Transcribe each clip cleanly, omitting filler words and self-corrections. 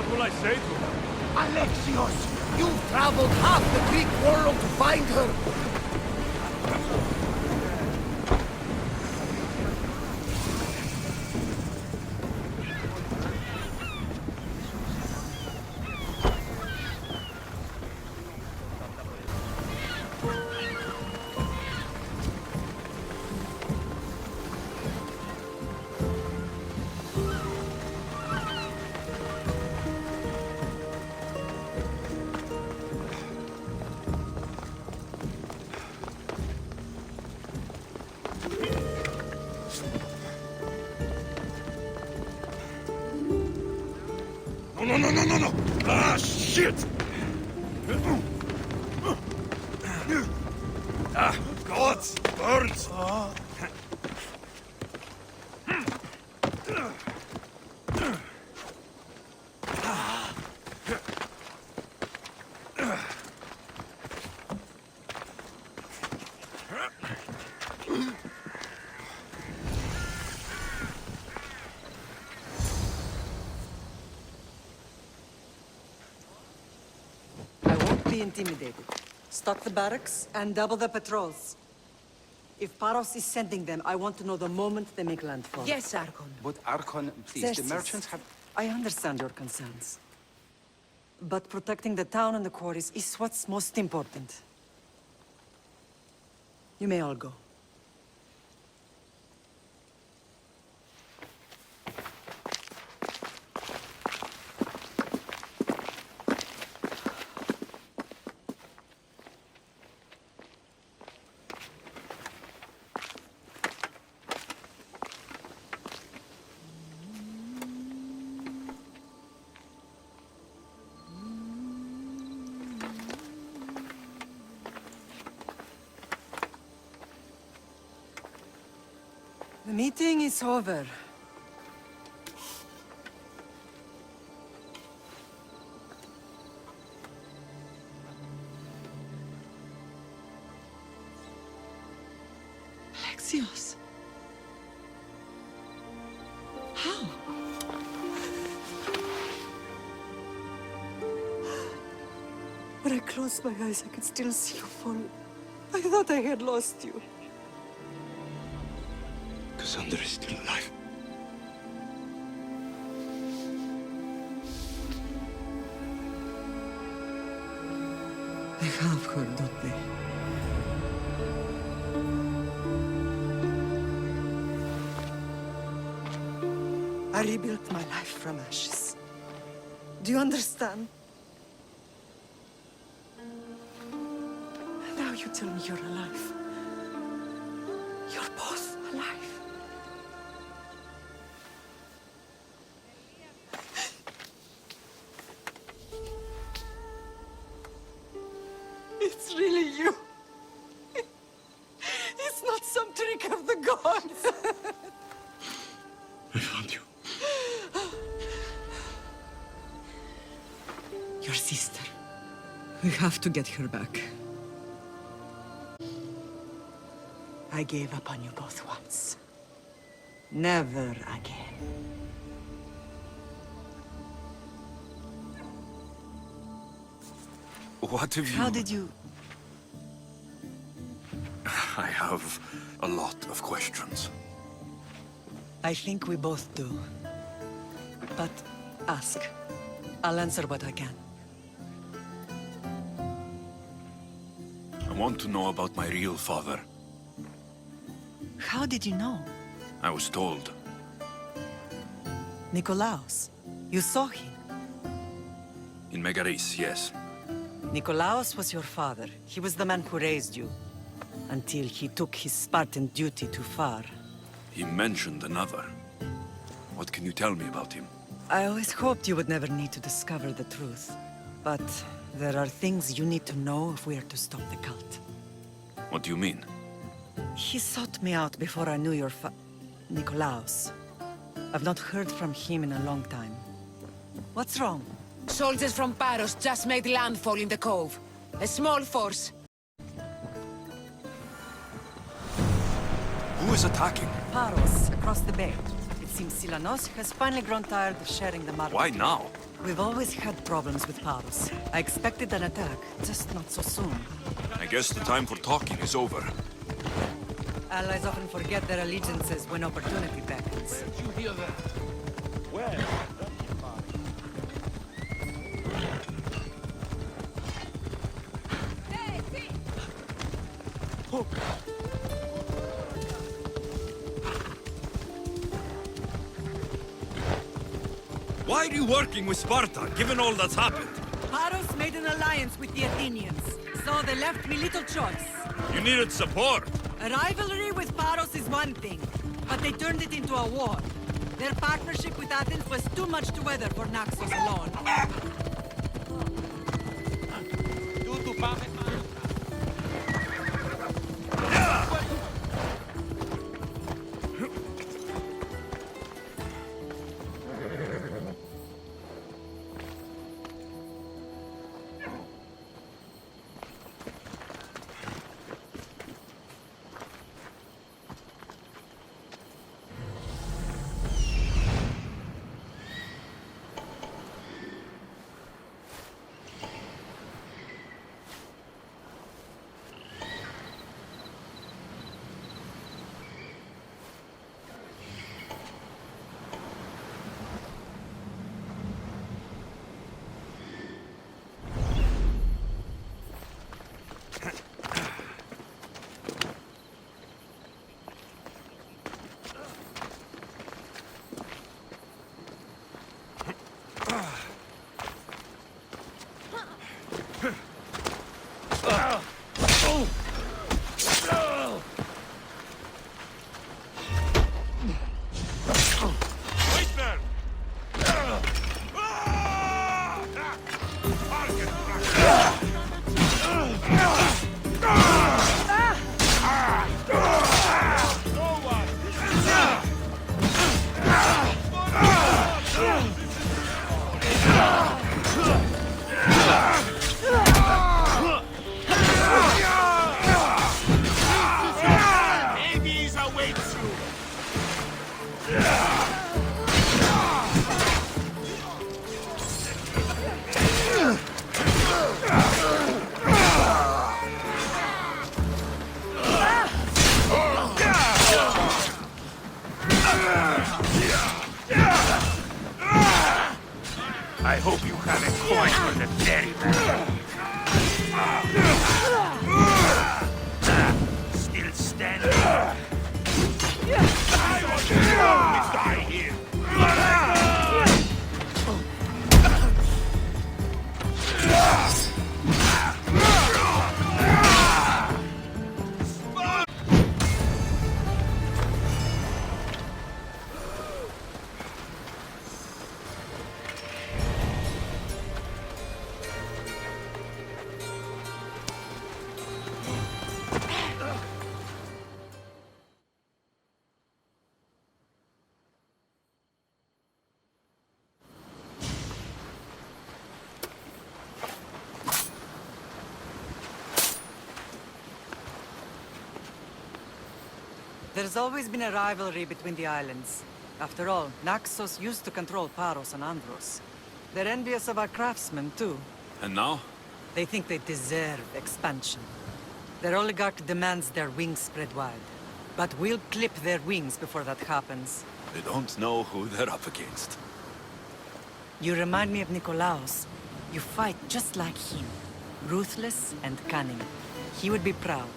What will I say to her? Alexios, you've traveled half the Greek world to find her. No! Ah, shit! Ah, God! Burns! Be intimidated. Stock the barracks and double the patrols. If Paros is sending them, I want to know the moment they make landfall. Yes, Archon. But Archon, please, Xerxes, the merchants have... I understand your concerns. But protecting the town and the quarries is what's most important. You may all go. The meeting is over. Alexios. How? When I closed my eyes, I could still see you fall. I thought I had lost you. Cassandra is still alive. They have her, don't they? I rebuilt my life from ashes. Do you understand? Now you tell me you're alive. You're both alive. It's really you. It's not some trick of the gods. I found you. Your sister. We have to get her back. I gave up on you both once. Never again. What have you... How did you... I have a lot of questions. I think we both do. But ask. I'll answer what I can. I want to know about my real father. How did you know? I was told. Nikolaos. You saw him. In Megaris, yes. Nikolaos was your father. He was the man who raised you. Until he took his Spartan duty too far. He mentioned another. What can you tell me about him? I always hoped you would never need to discover the truth. But there are things you need to know if we are to stop the cult. What do you mean? He sought me out before I knew your Nikolaos. I've not heard from him in a long time. What's wrong? Soldiers from Paros just made landfall in the cove. A small force. Who is attacking? Paros, across the bay. It seems Silanos has finally grown tired of sharing the market. Why now? We've always had problems with Paros. I expected an attack, just not so soon. I guess the time for talking is over. Allies often forget their allegiances when opportunity beckons. Did you hear that? Where? Why are you working with Sparta, given all that's happened? Paros made an alliance with the Athenians, so they left me little choice. You needed support. A rivalry with Paros is one thing, but they turned it into a war. Their partnership with Athens was too much to weather for Naxos alone. I hope you have a coin for the ferryman. Still standing. I want to die here. There's always been a rivalry between the islands. After all, Naxos used to control Paros and Andros. They're envious of our craftsmen, too. And now? They think they deserve expansion. Their oligarch demands their wings spread wide. But we'll clip their wings before that happens. They don't know who they're up against. You remind me of Nikolaos. You fight just like him. Ruthless and cunning. He would be proud.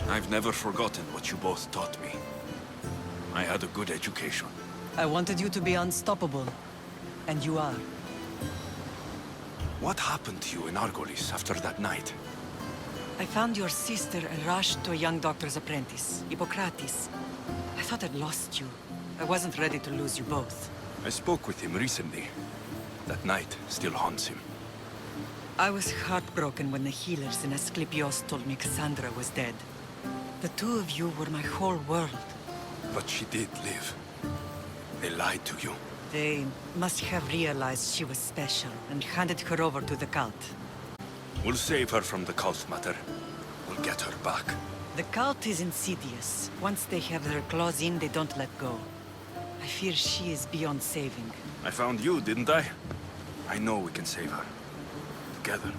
I've never forgotten what you both taught me. I had a good education. I wanted you to be unstoppable. And you are. What happened to you in Argolis after that night? I found your sister and rushed to a young doctor's apprentice, Hippocrates. I thought I'd lost you. I wasn't ready to lose you both. I spoke with him recently. That night still haunts him. I was heartbroken when the healers in Asclepios told me Cassandra was dead. The two of you were my whole world. But she did live. They lied to you. They must have realized she was special and handed her over to the cult. We'll save her from the cult, Mater. We'll get her back. The cult is insidious. Once they have their claws in, they don't let go. I fear she is beyond saving. I found you, didn't I? I know we can save her. Together.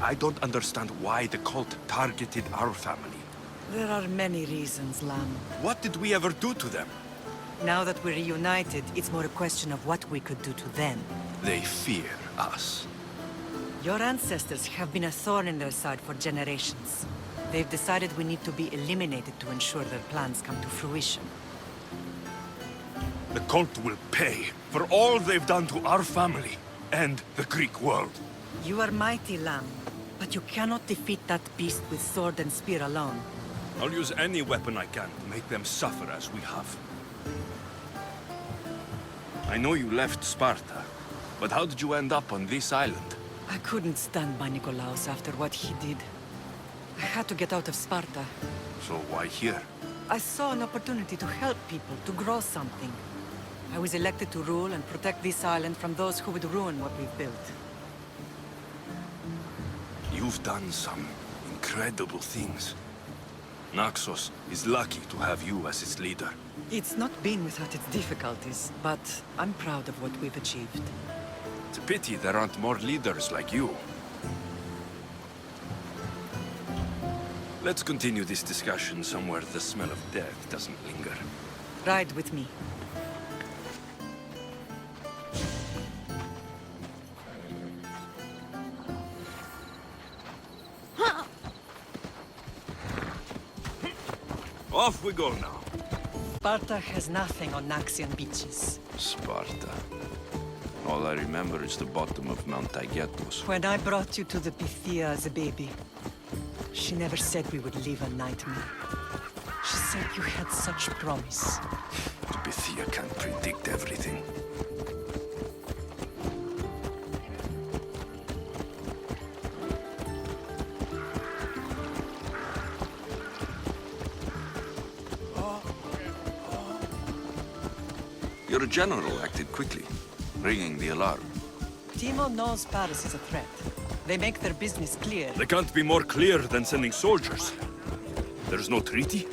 I don't understand why the cult targeted our family. There are many reasons, Lamb. What did we ever do to them? Now that we're reunited, it's more a question of what we could do to them. They fear us. Your ancestors have been a thorn in their side for generations. They've decided we need to be eliminated to ensure their plans come to fruition. The cult will pay for all they've done to our family and the Greek world. You are mighty, Lamb, but you cannot defeat that beast with sword and spear alone. I'll use any weapon I can to make them suffer as we have. I know you left Sparta, but how did you end up on this island? I couldn't stand by Nikolaos after what he did. I had to get out of Sparta. So why here? I saw an opportunity to help people, to grow something. I was elected to rule and protect this island from those who would ruin what we've built. You've done some incredible things. Naxos is lucky to have you as its leader. It's not been without its difficulties, but I'm proud of what we've achieved. It's a pity there aren't more leaders like you. Let's continue this discussion somewhere the smell of death doesn't linger. Ride with me. Off we go now. Sparta has nothing on Naxian beaches. Sparta. All I remember is the bottom of Mount Taygetos. When I brought you to the Pythia as a baby, she never said we would live a nightmare. She said you had such promise. The Pythia can't predict everything. Your general acted quickly, ringing the alarm. Timo knows Paris is a threat. They make their business clear. They can't be more clear than sending soldiers. There's no treaty?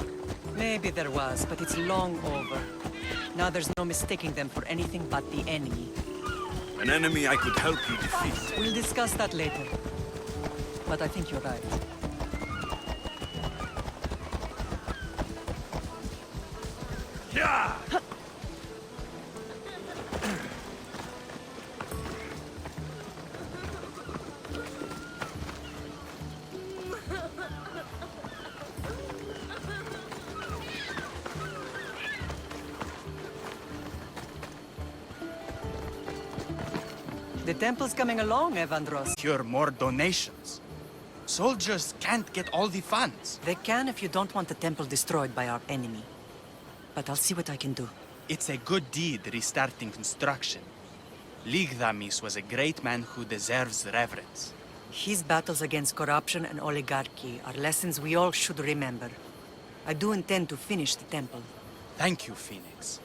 Maybe there was, but it's long over. Now there's no mistaking them for anything but the enemy. An enemy I could help you defeat. We'll discuss that later. But I think you're right. Yeah! The temple's coming along, Evandros. Secure more donations. Soldiers can't get all the funds. They can if you don't want the temple destroyed by our enemy. But I'll see what I can do. It's a good deed restarting construction. Ligdamis was a great man who deserves reverence. His battles against corruption and oligarchy are lessons we all should remember. I do intend to finish the temple. Thank you, Phoenix.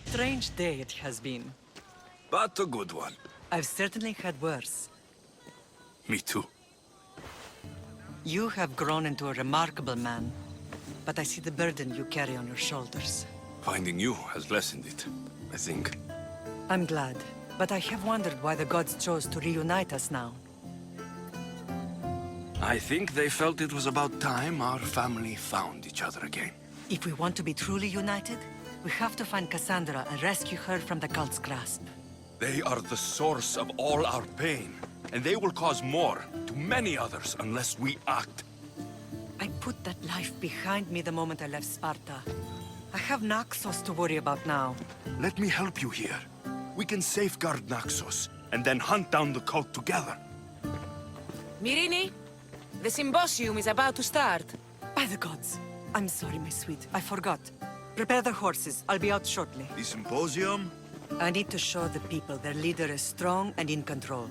Strange day it has been. But a good one. I've certainly had worse. Me too. You have grown into a remarkable man, but I see the burden you carry on your shoulders. Finding you has lessened it, I think. I'm glad, but I have wondered why the gods chose to reunite us now. I think they felt it was about time our family found each other again. If we want to be truly united, we have to find Cassandra and rescue her from the cult's grasp. They are the source of all our pain, and they will cause more to many others unless we act. I put that life behind me the moment I left Sparta. I have Naxos to worry about now. Let me help you here. We can safeguard Naxos, and then hunt down the cult together. Myrrine, the symposium is about to start. By the gods. I'm sorry, my sweet. I forgot. Prepare the horses. I'll be out shortly. The symposium? I need to show the people their leader is strong and in control.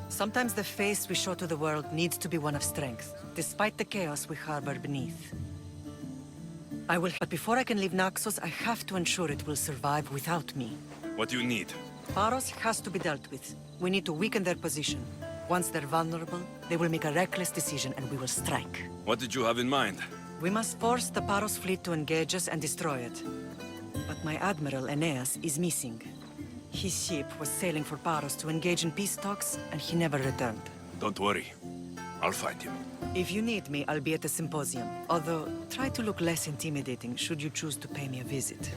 Sometimes the face we show to the world needs to be one of strength, despite the chaos we harbor beneath. But before I can leave Naxos, I have to ensure it will survive without me. What do you need? Paros has to be dealt with. We need to weaken their position. Once they're vulnerable, they will make a reckless decision and we will strike. What did you have in mind? We must force the Paros fleet to engage us and destroy it. But my admiral, Aeneas, is missing. His ship was sailing for Paros to engage in peace talks, and he never returned. Don't worry. I'll find him. If you need me, I'll be at the symposium. Although, try to look less intimidating should you choose to pay me a visit.